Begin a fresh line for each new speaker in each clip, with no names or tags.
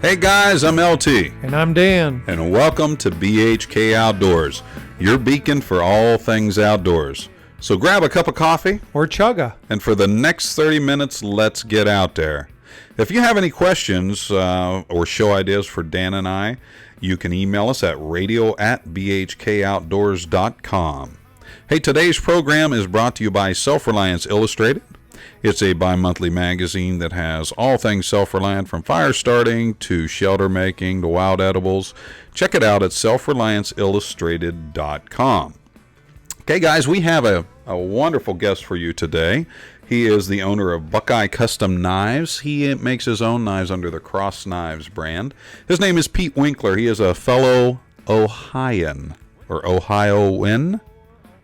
Hey guys, I'm LT.
And I'm Dan.
And welcome to BHK Outdoors, your beacon for all things outdoors. So grab a cup of coffee.
Or chugga.
And for the next 30 minutes, let's get out there. If you have any questions or show ideas for Dan and I, you can email us at radio@bhkoutdoors.com. Hey, today's program is brought to you by Self Reliance Illustrated. It's a bi-monthly magazine that has all things self-reliant, from fire starting to shelter making to wild edibles. Check it out at SelfRelianceIllustrated.com. Okay, guys, we have a wonderful guest for you today. He is the owner of Buckeye Custom Knives. He makes his own knives under the Cross Knives brand. His name is Pete Winkler. He is a fellow Ohioan, or Ohioan,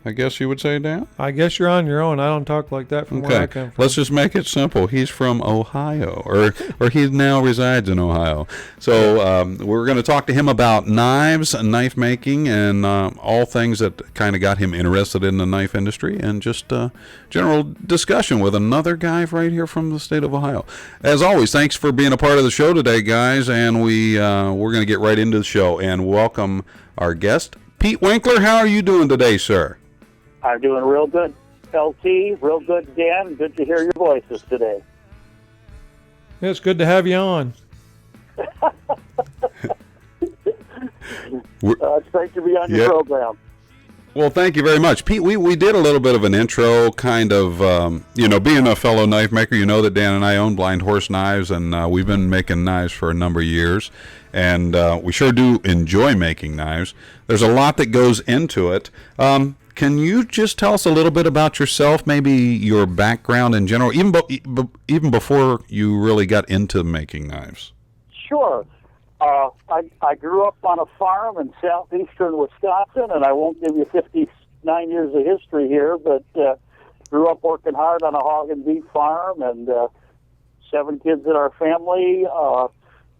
I guess you would say, Dan?
I guess you're on your own. I don't talk like that from where I come from.
Let's just make it simple. He's from Ohio, or he now resides in Ohio. So we're going to talk to him about knives, knife making, and all things that kind of got him interested in the knife industry, and just general discussion with another guy right here from the state of Ohio. As always, thanks for being a part of the show today, guys, and we're going to get right into the show and welcome our guest, Pete Winkler. How are you doing today, sir?
I'm doing real good, LT. Real good, Dan. Good to hear your voices today.
It's good to have you on.
It's great to be on your program.
Well, thank you very much. Pete, we did a little bit of an intro, kind of, being a fellow knife maker, you know that Dan and I own Blind Horse Knives, and we've been making knives for a number of years, and we sure do enjoy making knives. There's a lot that goes into it. Can you just tell us a little bit about yourself, maybe your background in general, even before you really got into making knives?
Sure. I grew up on a farm in southeastern Wisconsin, and I won't give you 59 years of history here, but grew up working hard on a hog and beef farm, and 7 kids in our family.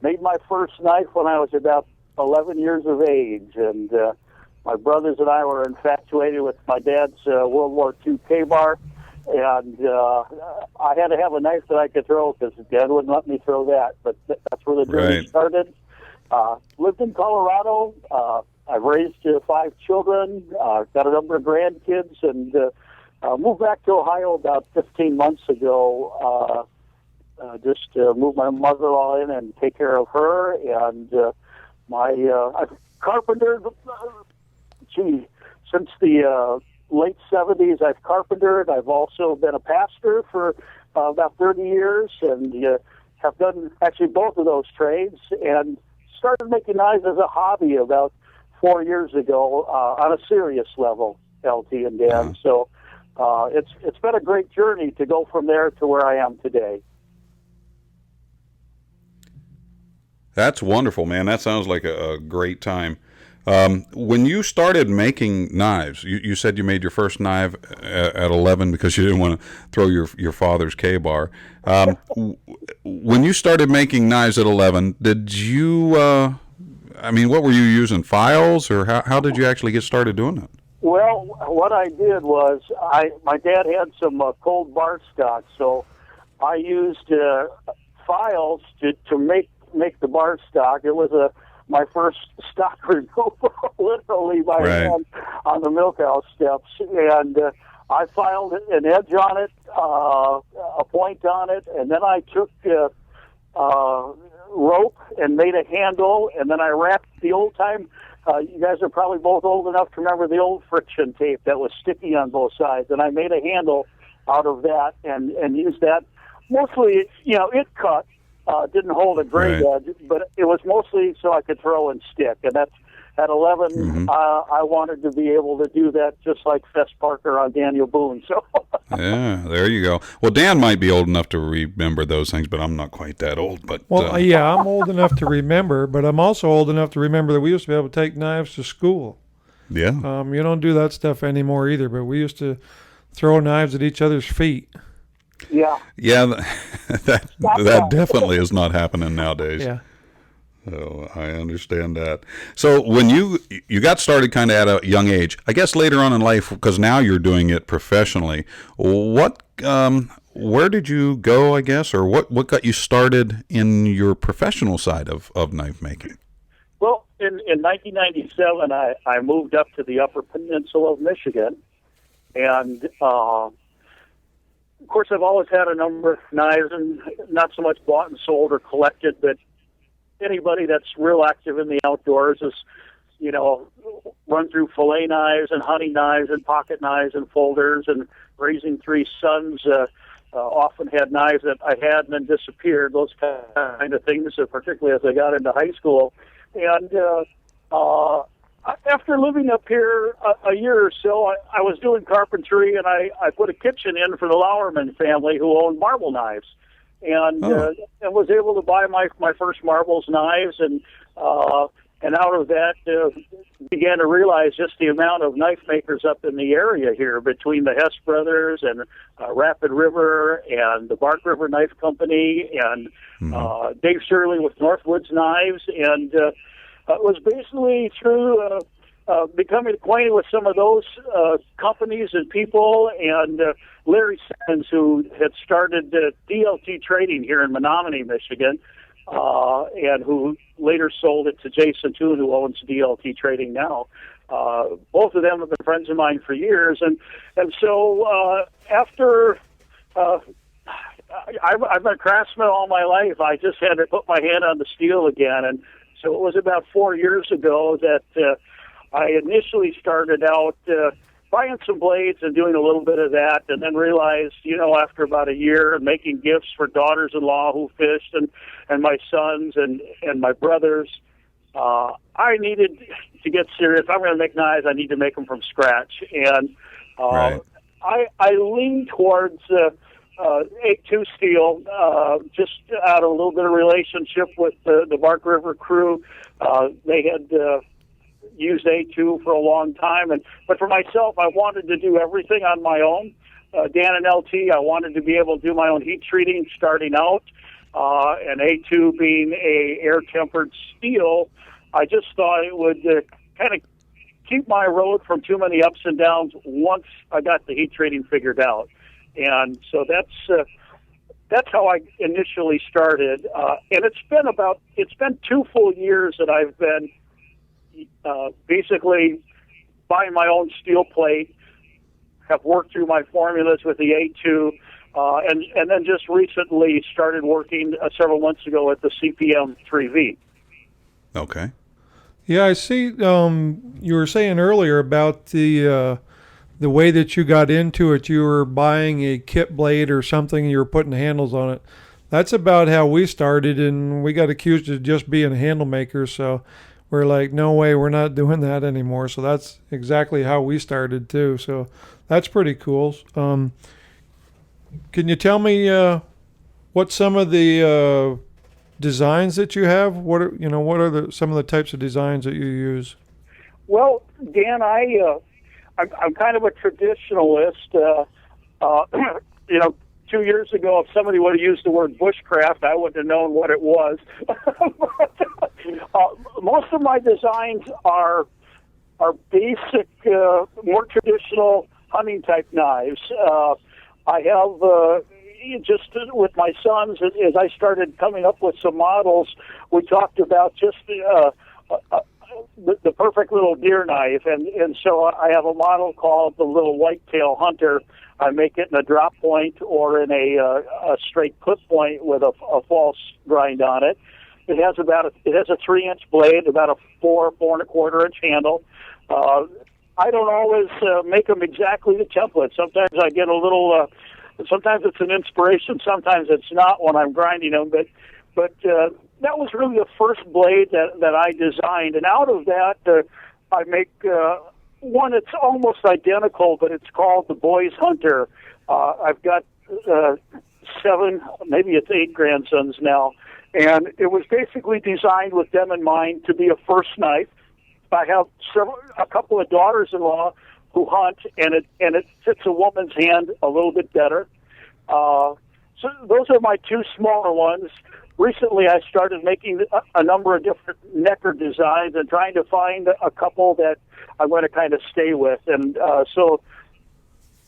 Made my first knife when I was about 11 years of age, and my brothers and I were infatuated with my dad's World War II K-bar, and I had to have a knife that I could throw because Dad wouldn't let me throw that. But that's where the journey started. Lived in Colorado. I've raised 5 children, got a number of grandkids, and moved back to Ohio about 15 months ago. Just moved my mother-in-law in and take care of her, and I've carpentered. Since the late 70s, I've carpentered. I've also been a pastor for about 30 years, and have done actually both of those trades, and started making knives as a hobby about 4 years ago on a serious level, LT and Dan. So it's been a great journey to go from there to where I am today.
That's wonderful, man. That sounds like a great time. When you started making knives, you said you made your first knife at 11 because you didn't want to throw your father's K-bar. When you started making knives at 11, did you, what were you using, files, or how did you actually get started doing that?
Well, what I did was, my dad had some cold bar stock, so I used files to make the bar stock. It was my first stock removal, literally by hand on the milk house steps, and I filed an edge on it, a point on it, and then I took rope and made a handle, and then I wrapped the old time. You guys are probably both old enough to remember the old friction tape that was sticky on both sides, and I made a handle out of that and used that. Mostly, it cut. Didn't hold a great edge, but it was mostly so I could throw and stick. And that's at 11, I wanted to be able to do that just like Fess Parker on Daniel Boone. So
yeah, there you go. Well, Dan might be old enough to remember those things, but I'm not quite that old. But
I'm old enough to remember, but I'm also old enough to remember that we used to be able to take knives to school.
Yeah.
You don't do that stuff anymore either, but we used to throw knives at each other's feet.
Yeah.
Yeah, that definitely is not happening nowadays.
Yeah.
So I understand that. So when you got started kind of at a young age, I guess later on in life, because now you're doing it professionally, what where did you go, I guess, or what got you started in your professional side of knife making?
Well, in 1997, I moved up to the Upper Peninsula of Michigan, and of course, I've always had a number of knives, and not so much bought and sold or collected, but anybody that's real active in the outdoors is, run through fillet knives and hunting knives and pocket knives and folders, and raising three sons, often had knives that I had and then disappeared, those kind of things, particularly as I got into high school. And after living up here a year or so, I was doing carpentry, and I put a kitchen in for the Lauerman family, who owned marble knives, and was able to buy my first marbles knives, and out of that began to realize just the amount of knife makers up in the area here, between the Hess Brothers and Rapid River and the Bark River Knife Company and Dave Shirley with Northwoods Knives, and it was basically through becoming acquainted with some of those companies and people, and Larry Simmons, who had started DLT Trading here in Menominee, Michigan, and who later sold it to Jason Toon, who owns DLT Trading now. Both of them have been friends of mine for years, and so after I've been a craftsman all my life, I just had to put my hand on the steel again, and so it was about 4 years ago that I initially started out buying some blades and doing a little bit of that, and then realized, after about a year of making gifts for daughters-in-law who fished, and my sons and my brothers, I needed to get serious. If I'm going to make knives, I need to make them from scratch. And
Right.
I leaned towards 8-2 steel, just out of a little bit of relationship with the Bark River crew. They had used A2 for a long time, but for myself, I wanted to do everything on my own. Dan and LT, I wanted to be able to do my own heat treating starting out, and A2 being a air-tempered steel, I just thought it would kind of keep my road from too many ups and downs once I got the heat treating figured out. And so that's how I initially started, and it's been 2 full years that I've been basically buying my own steel plate, have worked through my formulas with the A2, and then just recently started working several months ago with the CPM 3V.
Okay.
Yeah, I see. You were saying earlier about the way that you got into it. You were buying a kit blade or something. You were putting handles on it. That's about how we started, and we got accused of just being handle makers. So we're like, no way, we're not doing that anymore. So that's exactly how we started too. So that's pretty cool. Can you tell me what some of the designs that you have? What are some of the types of designs that you use?
Well, Dan, I'm kind of a traditionalist. 2 years ago, if somebody would have used the word bushcraft, I wouldn't have known what it was. Most of my designs are basic, more traditional hunting type knives. I have just with my sons, as I started coming up with some models, we talked about just the perfect little deer knife, and so I have a model called the Little Whitetail Hunter. I make it in a drop point or in a straight clip point with a false grind on it. It has a 3-inch blade, about a 4.25-inch handle. I don't always make them exactly the template. Sometimes I get a little. Sometimes it's an inspiration. Sometimes it's not when I'm grinding them. But that was really the first blade that I designed, and out of that, I make one that's almost identical, but it's called the Boys Hunter. I've got 7, maybe it's 8 grandsons now, and it was basically designed with them in mind to be a first knife. I have a couple of daughters-in-law who hunt, and it fits a woman's hand a little bit better. So those are my 2 smaller ones. Recently, I started making a number of different necker designs and trying to find a couple that I'm going to kind of stay with. And so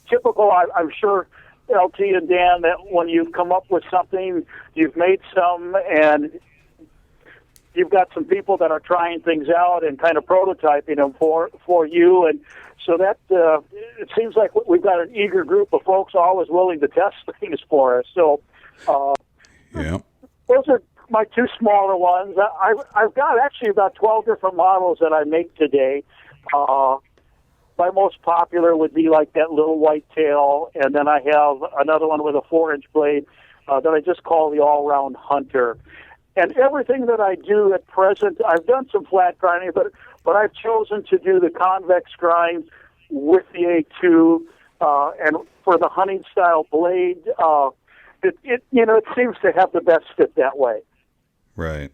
typical, I'm sure LT and Dan, that when you come up with something, you've made some, and you've got some people that are trying things out and kind of prototyping them for you, and so that it seems like we've got an eager group of folks always willing to test things for us. So,
Yeah.
those are my two smaller ones. I've got actually about 12 different models that I make today. My most popular would be like that little white tail, and then I have another one with a 4-inch blade that I just call the all-round hunter. And everything that I do at present, I've done some flat grinding, but I've chosen to do the convex grind with the A2, and for the hunting style blade, it seems to have the best fit that way.
Right.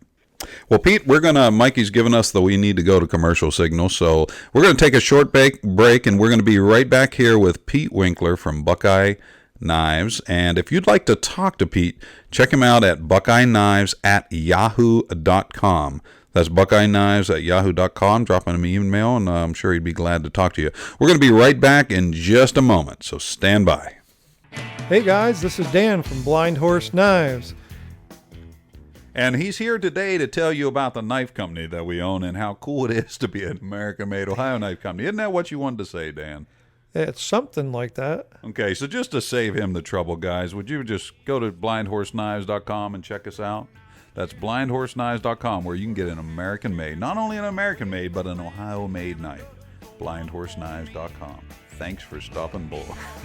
Well, Pete, Mikey's given us we need to go to commercial signal, so we're going to take a short break, and we're going to be right back here with Pete Winkler from Buckeye Knives. And if you'd like to talk to Pete, check him out at buckeyeknives@yahoo.com. That's buckeyeknives@yahoo.com. Drop him an email, and I'm sure he'd be glad to talk to you. We're going to be right back in just a moment, so stand by.
Hey guys, this is Dan from Blind Horse Knives.
And he's here today to tell you about the knife company that we own and how cool it is to be an American-made Ohio knife company. Isn't that what you wanted to say, Dan?
It's something like that.
Okay, so just to save him the trouble, guys, would you just go to blindhorseknives.com and check us out? That's blindhorseknives.com, where you can get an American-made, not only an American-made, but an Ohio-made knife. blindhorseknives.com. Thanks for stopping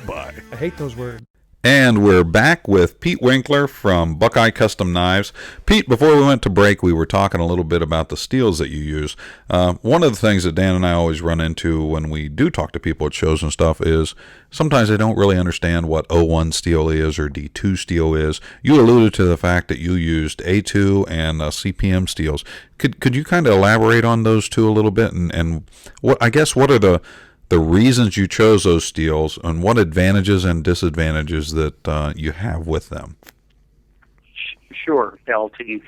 by.
I hate those words.
And we're back with Pete Winkler from Buckeye Custom Knives. Pete, before we went to break, we were talking a little bit about the steels that you use. One of the things that Dan and I always run into when we do talk to people at shows and stuff is sometimes they don't really understand what O1 steel is or D2 steel is. You alluded to the fact that you used A2 and CPM steels. Could you kind of elaborate on those two a little bit? And what are the reasons you chose those steels and what advantages and disadvantages that you have with them?
Sure, LT.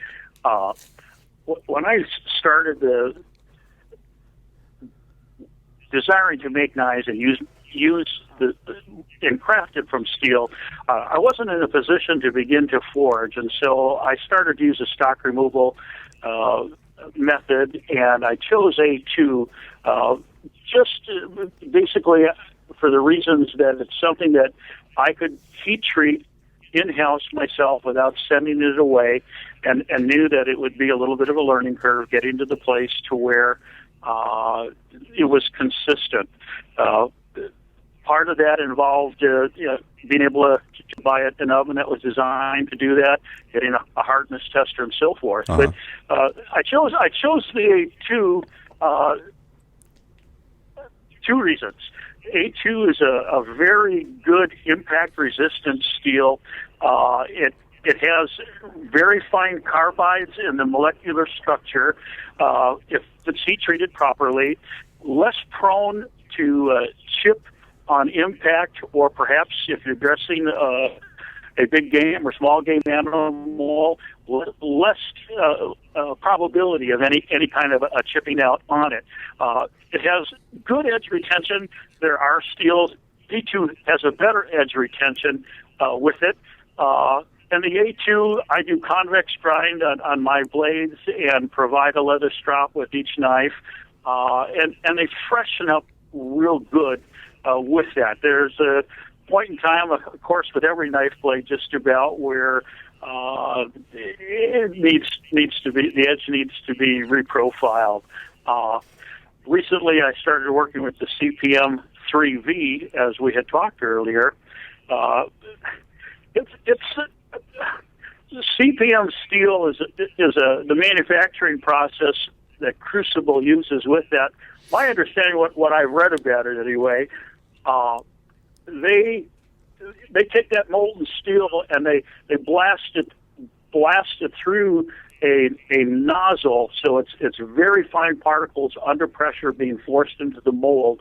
When I started desiring to make knives and use and craft it from steel, I wasn't in a position to begin to forge, and so I started to use a stock removal method, and I chose A2 just basically for the reasons that it's something that I could heat treat in-house myself without sending it away, and knew that it would be a little bit of a learning curve getting to the place to where it was consistent. Part of that involved being able to buy an oven that was designed to do that, getting a hardness tester, and so forth.
Uh-huh.
But I chose the A2. Two reasons. A2 is a very good impact-resistant steel. It has very fine carbides in the molecular structure. If it's heat-treated properly, less prone to chip on impact, or perhaps if you're dressing a big game or small game animal, less probability of any kind of a chipping out on it. It has good edge retention. There are steels. D2 has a better edge retention with it. And the A2, I do convex grind on my blades and provide a leather strop with each knife. And they freshen up real good with that. There's a point in time, of course, with every knife blade just about, where it needs to be, the edge needs to be reprofiled. Recently, I started working with the CPM 3V, as we had talked earlier. CPM steel is the manufacturing process that Crucible uses with that. My understanding, what I've read about it anyway, they take that molten steel and they blast it through a nozzle, so it's very fine particles under pressure being forced into the mold,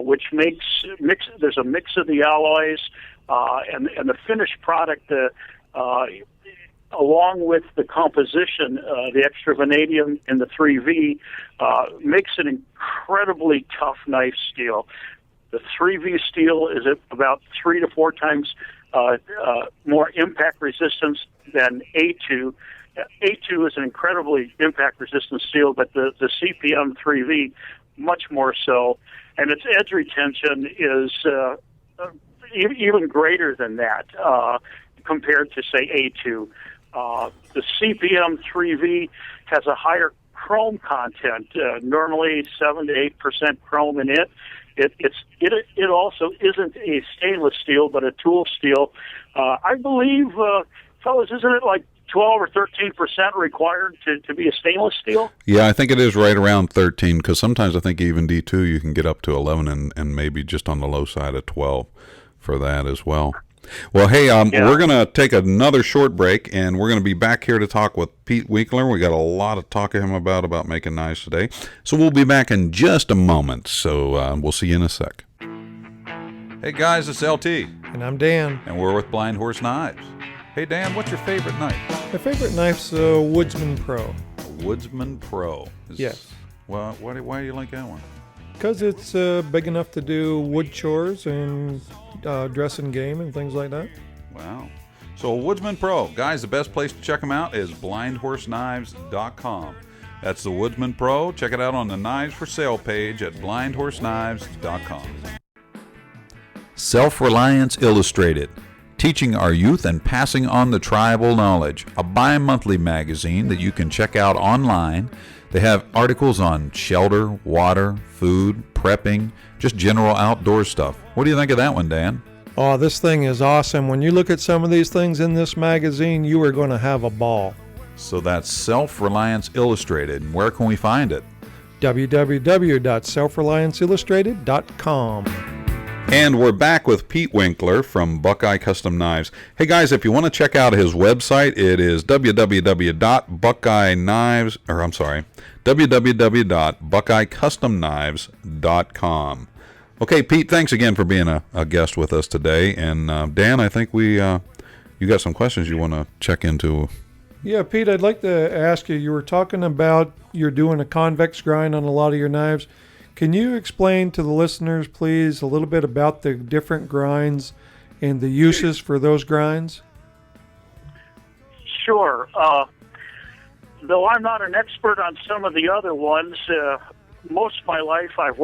which there's a mix of the alloys and the finished product, along with the composition, the extra vanadium in the 3V, makes an incredibly tough knife steel. The 3V steel is at about 3 to 4 times more impact resistance than A2. A2 is an incredibly impact resistant steel, but the CPM 3V much more so, and its edge retention is even greater than that compared to, say, A2. The CPM 3V has a higher chrome content, normally 7 to 8% chrome in it. It also isn't a stainless steel, but a tool steel. I believe, fellas, isn't it like 12 or 13% required to be a stainless steel?
Yeah, I think it is right around 13, because sometimes I think even D2 you can get up to 11 and maybe just on the low side of 12 for that as well. Well, hey, we're going to take another short break, and we're going to be back here to talk with Pete Winkler. We got a lot to talk to him about making knives today. So we'll be back in just a moment. So we'll see you in a sec. Hey, guys, it's LT.
And I'm Dan.
And we're with Blind Horse Knives. Hey, Dan, what's your favorite knife?
My favorite knife's a Woodsman Pro.
Woodsman Pro.
Yes.
Well, why do you like that one?
Because it's big enough to do wood chores and dressing game and things like that.
Wow. So Woodsman Pro. Guys, the best place to check them out is blindhorseknives.com. That's the Woodsman Pro. Check it out on the Knives for Sale page at blindhorseknives.com. Self Reliance Illustrated. Teaching our youth and passing on the tribal knowledge. A bi-monthly magazine that you can check out online. They have articles on shelter, water, food, prepping, just general outdoor stuff. What do you think of that one, Dan?
Oh, this thing is awesome. When you look at some of these things in this magazine, you are going to have a ball.
So that's Self Reliance Illustrated. Where can we find it?
www.selfrelianceillustrated.com.
And we're back with Pete Winkler from Buckeye Custom Knives. Hey guys, if you want to check out his website, it is www.buckeyecustomknives.com. Okay, Pete, thanks again for being a guest with us today. And Dan, I think you got some questions you want to check into.
Yeah, Pete, I'd like to ask you, you were talking about you're doing a convex grind on a lot of your knives. Can you explain to the listeners, please, a little bit about the different grinds and the uses for those grinds?
Sure. Though I'm not an expert on some of the other ones, most of my life I've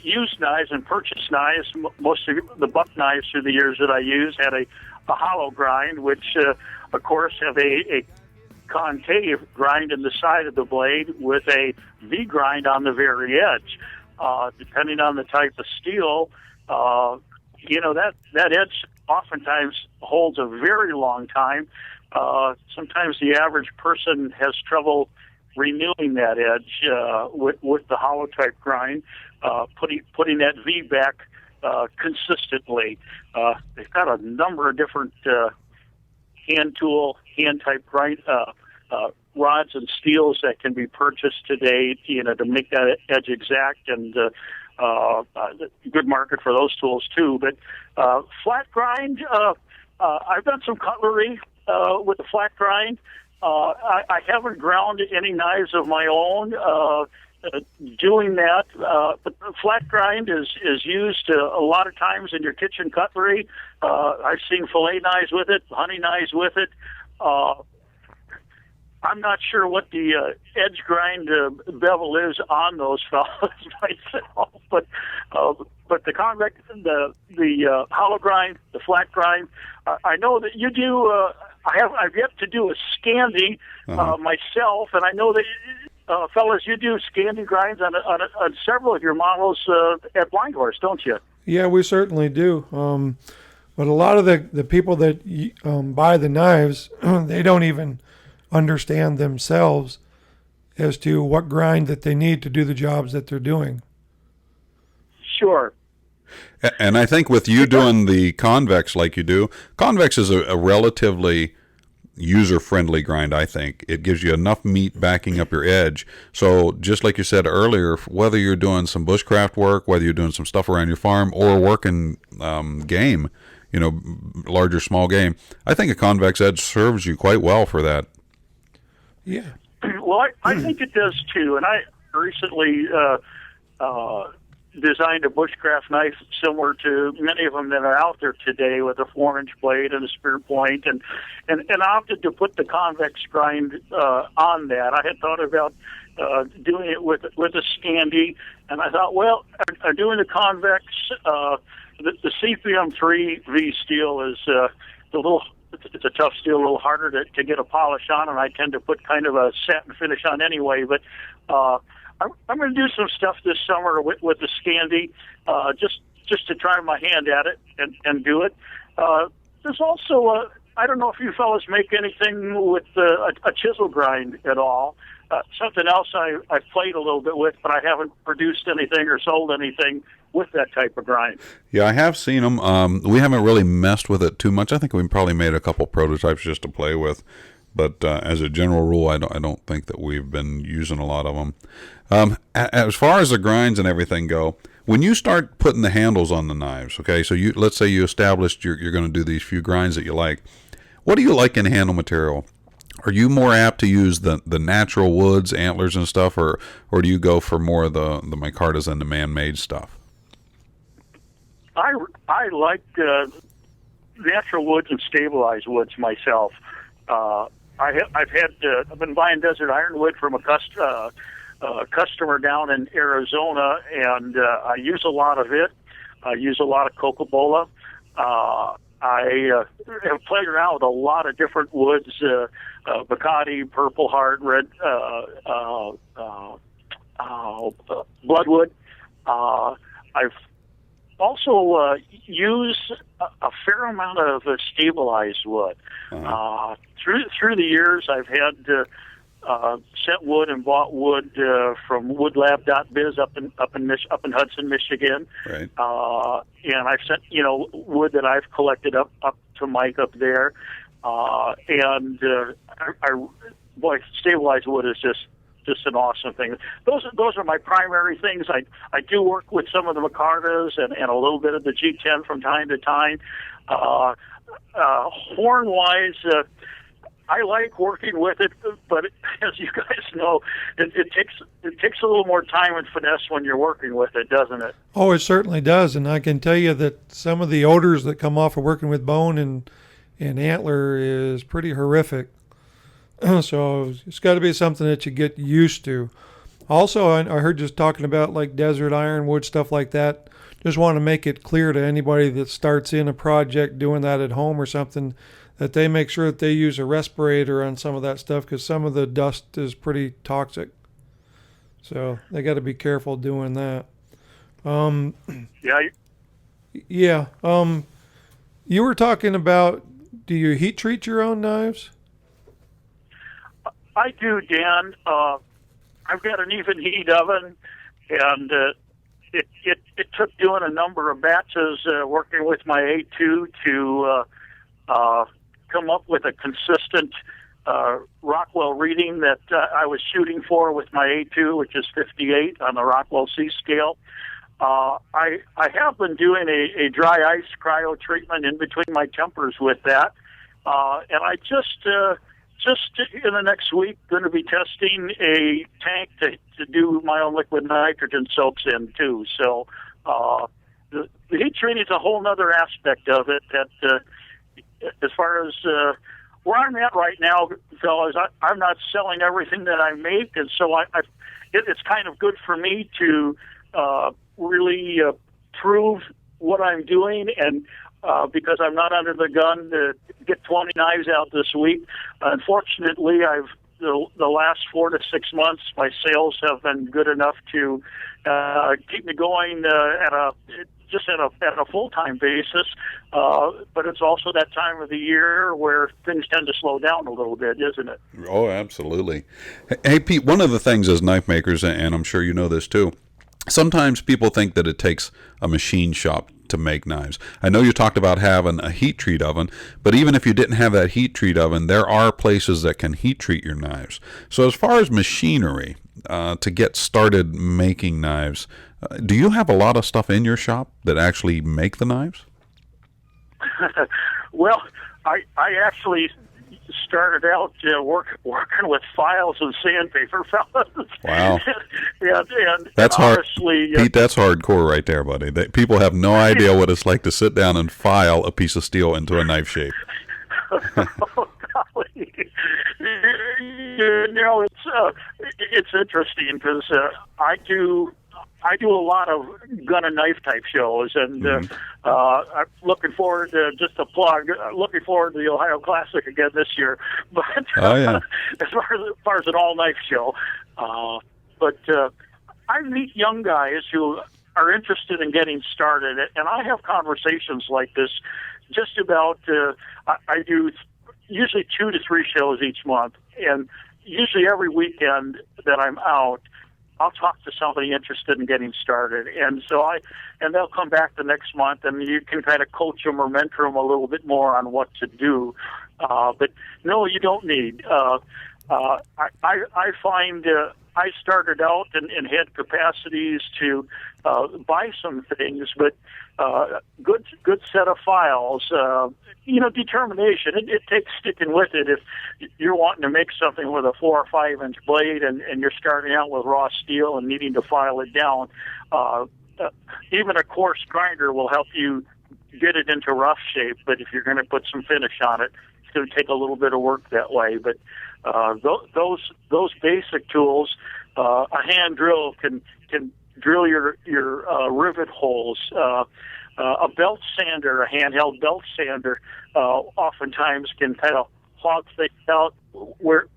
used knives and purchased knives. Most of the buck knives through the years that I used had a hollow grind, which, of course, have a concave grind in the side of the blade with a V grind on the very edge. Depending on the type of steel, that edge oftentimes holds a very long time. Sometimes the average person has trouble renewing that edge with the hollow type grind, putting that V back consistently. They've got a number of different hand type grind rods and steels that can be purchased today, to make that edge exact, and good market for those tools too. But flat grind, I've done some cutlery with the flat grind. I haven't ground any knives of my own doing that, but flat grind is used a lot of times in your kitchen cutlery. I've seen fillet knives with it, honey knives with it. I'm not sure what the edge grind bevel is on those fellows myself, but the convex, the hollow grind, the flat grind, I know that you do. I've yet to do a Scandi myself, and I know that fellas, you do Scandi grinds on several of your models at Blind Horse, don't you?
Yeah, we certainly do. But a lot of the people that buy the knives, they don't even understand themselves as to what grind that they need to do the jobs that they're doing.
Sure.
And I think with you doing the convex like you do, convex is a relatively user-friendly grind, I think. It gives you enough meat backing up your edge. So just like you said earlier, whether you're doing some bushcraft work, whether you're doing some stuff around your farm or working game, larger, small game, I think a convex edge serves you quite well for that.
Yeah.
Well, I think it does too. And I recently designed a bushcraft knife similar to many of them that are out there today, with a 4-inch blade and a spear point, and opted to put the convex grind on that. I had thought about doing it with a Scandi, and I thought, well, doing the convex, the CPM3 V steel is it's a tough steel, a little harder to get a polish on, and I tend to put kind of a satin finish on anyway. But I'm going to do some stuff this summer with the Scandi, just to try my hand at it and do it. There's also I don't know if you fellas make anything with a chisel grind at all. Something else I've played a little bit with, but I haven't produced anything or sold anything with that type of grind.
Yeah, I have seen them. We haven't really messed with it too much. I think we probably made a couple prototypes just to play with. But as a general rule, I don't think that we've been using a lot of them. As far as the grinds and everything go, when you start putting the handles on the knives, okay, so let's say you established you're going to do these few grinds that you like. What do you like in handle material? Are you more apt to use the natural woods, antlers and stuff, or do you go for more of the micartas and the man-made stuff?
I like natural woods and stabilized woods myself. I've been buying desert ironwood from a customer down in Arizona, and I use a lot of it. I use a lot of coca-cola. I have played around with a lot of different woods, Buckeye, Purple Heart, Red, Bloodwood. I've also used a fair amount of stabilized wood. Through the years, I've had sent wood and bought wood from woodlab.biz up in Hudson, Michigan.
Right.
And I've sent wood that I've collected up to Mike up there. Boy, stabilized wood is just an awesome thing. Those are my primary things. I do work with some of the micartas and a little bit of the G10 from time to time. Horn wise, I like working with it, but as you guys know, it takes a little more time and finesse when you're working with it, doesn't it?
Oh, it certainly does, and I can tell you that some of the odors that come off of working with bone and antler is pretty horrific. So it's got to be something that you get used to. Also, I heard just talking about like desert ironwood, stuff like that. Just want to make it clear to anybody that starts in a project doing that at home or something, that they make sure that they use a respirator on some of that stuff, because some of the dust is pretty toxic. So they got to be careful doing that. Yeah. You were talking about, do you heat treat your own knives?
I do, Dan. I've got an even heat oven, and it took doing a number of batches working with my A2 to come up with a consistent Rockwell reading that I was shooting for with my A2, which is 58 on the Rockwell C scale. I have been doing a dry ice cryo treatment in between my tempers with that, and I just in the next week going to be testing a tank to do my own liquid nitrogen soaks in too. So the heat treating is a whole other aspect of it that as far as where I'm at right now, fellas, I'm not selling everything that I make, and so it's kind of good for me to really prove what I'm doing, and because I'm not under the gun to get 20 knives out this week. Unfortunately, the last 4 to 6 months, my sales have been good enough to keep me going at a full-time basis, but it's also that time of the year where things tend to slow down a little bit, isn't it?
Oh, absolutely. Hey, Pete, one of the things as knife makers, and I'm sure you know this too, sometimes people think that it takes a machine shop to make knives. I know you talked about having a heat treat oven, but even if you didn't have that heat treat oven, there are places that can heat treat your knives. So as far as machinery to get started making knives, do you have a lot of stuff in your shop that actually make the knives?
Well, I actually started out working with files and sandpaper, fellas.
Wow.
and
That's hard.
honestly,
Pete, that's hardcore right there, buddy. People have no idea what it's like to sit down and file a piece of steel into a knife shape.
oh, golly. It's interesting because I do a lot of gun and knife type shows, and I'm looking forward to looking forward to the Ohio Classic again this year. But as far as an all knife show, I meet young guys who are interested in getting started, and I have conversations like this just about. I do usually 2 to 3 shows each month, and usually every weekend that I'm out, I'll talk to somebody interested in getting started, and they'll come back the next month, and you can kind of coach them or mentor them a little bit more on what to do. But no, you don't need. I find I started out and had capacities to buy some things, but good set of files. Determination. It takes sticking with it. If you're wanting to make something with a 4 or 5 inch blade and you're starting out with raw steel and needing to file it down, even a coarse grinder will help you get it into rough shape. But if you're going to put some finish on it, it's going to take a little bit of work that way. But those basic tools, a hand drill can drill your rivet holes. A belt sander, a handheld belt sander, oftentimes can kind of hog things out where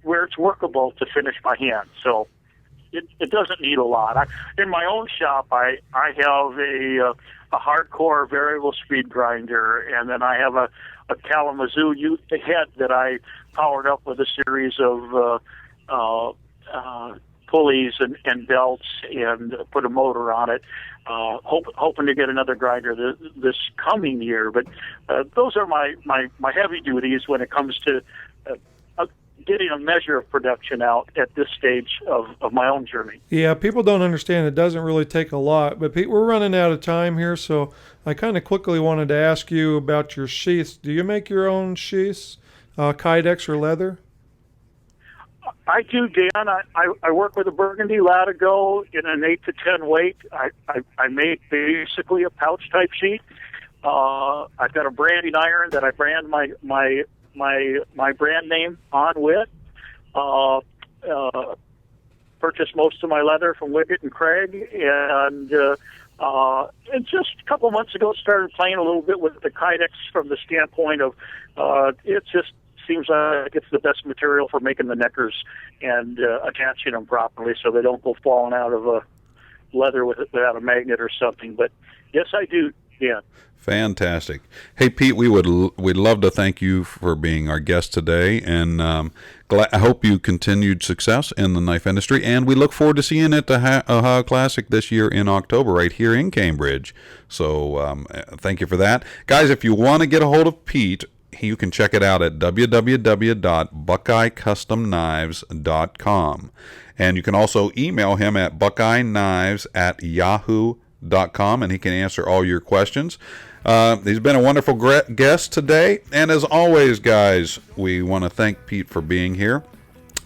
it's workable to finish by hand. So it doesn't need a lot. In my own shop, I have a hardcore variable speed grinder, and then I have a Kalamazoo head that I powered up with a series of pulleys and belts and put a motor on it. Hoping to get another grinder this coming year, but those are my heavy duties when it comes to getting a measure of production out at this stage of my own journey.
Yeah, people don't understand it doesn't really take a lot, but Pete, we're running out of time here, so I kind of quickly wanted to ask you about your sheaths. Do you make your own sheaths, Kydex or leather?
I do, Dan. I work with a Burgundy Latigo in an 8 to 10 weight. I make basically a pouch type sheet. I've got a branding iron that I brand my brand name on with. Purchased most of my leather from Wickett and Craig, and just a couple months ago started playing a little bit with the Kydex from the standpoint of it just seems like it's the best material for making the neckers and attaching them properly so they don't go falling out of a leather without a magnet or something. But yes, I do. Yeah.
Fantastic. Hey, Pete, we'd love to thank you for being our guest today, and I hope you continued success in the knife industry, and we look forward to seeing you at the Ohio Classic this year in October right here in Cambridge. So thank you for that. Guys, if you want to get a hold of Pete, you can check it out at www.buckeyecustomknives.com. And you can also email him at buckeyeknives@yahoo.com, and he can answer all your questions. He's been a wonderful guest today. And as always, guys, we want to thank Pete for being here.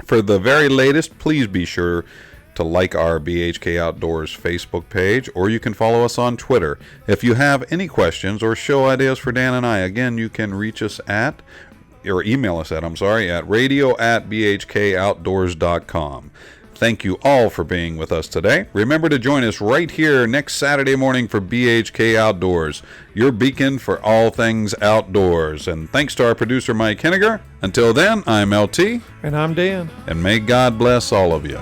For the very latest, please be sure to like our BHK Outdoors Facebook page, or you can follow us on Twitter. If you have any questions or show ideas for Dan and I, again, you can reach us at, or email us at radio@bhkoutdoors.com. Thank you all for being with us today. Remember to join us right here next Saturday morning for BHK Outdoors, your beacon for all things outdoors. And thanks to our producer, Mike Henniger. Until then, I'm LT.
And I'm Dan.
And may God bless all of you.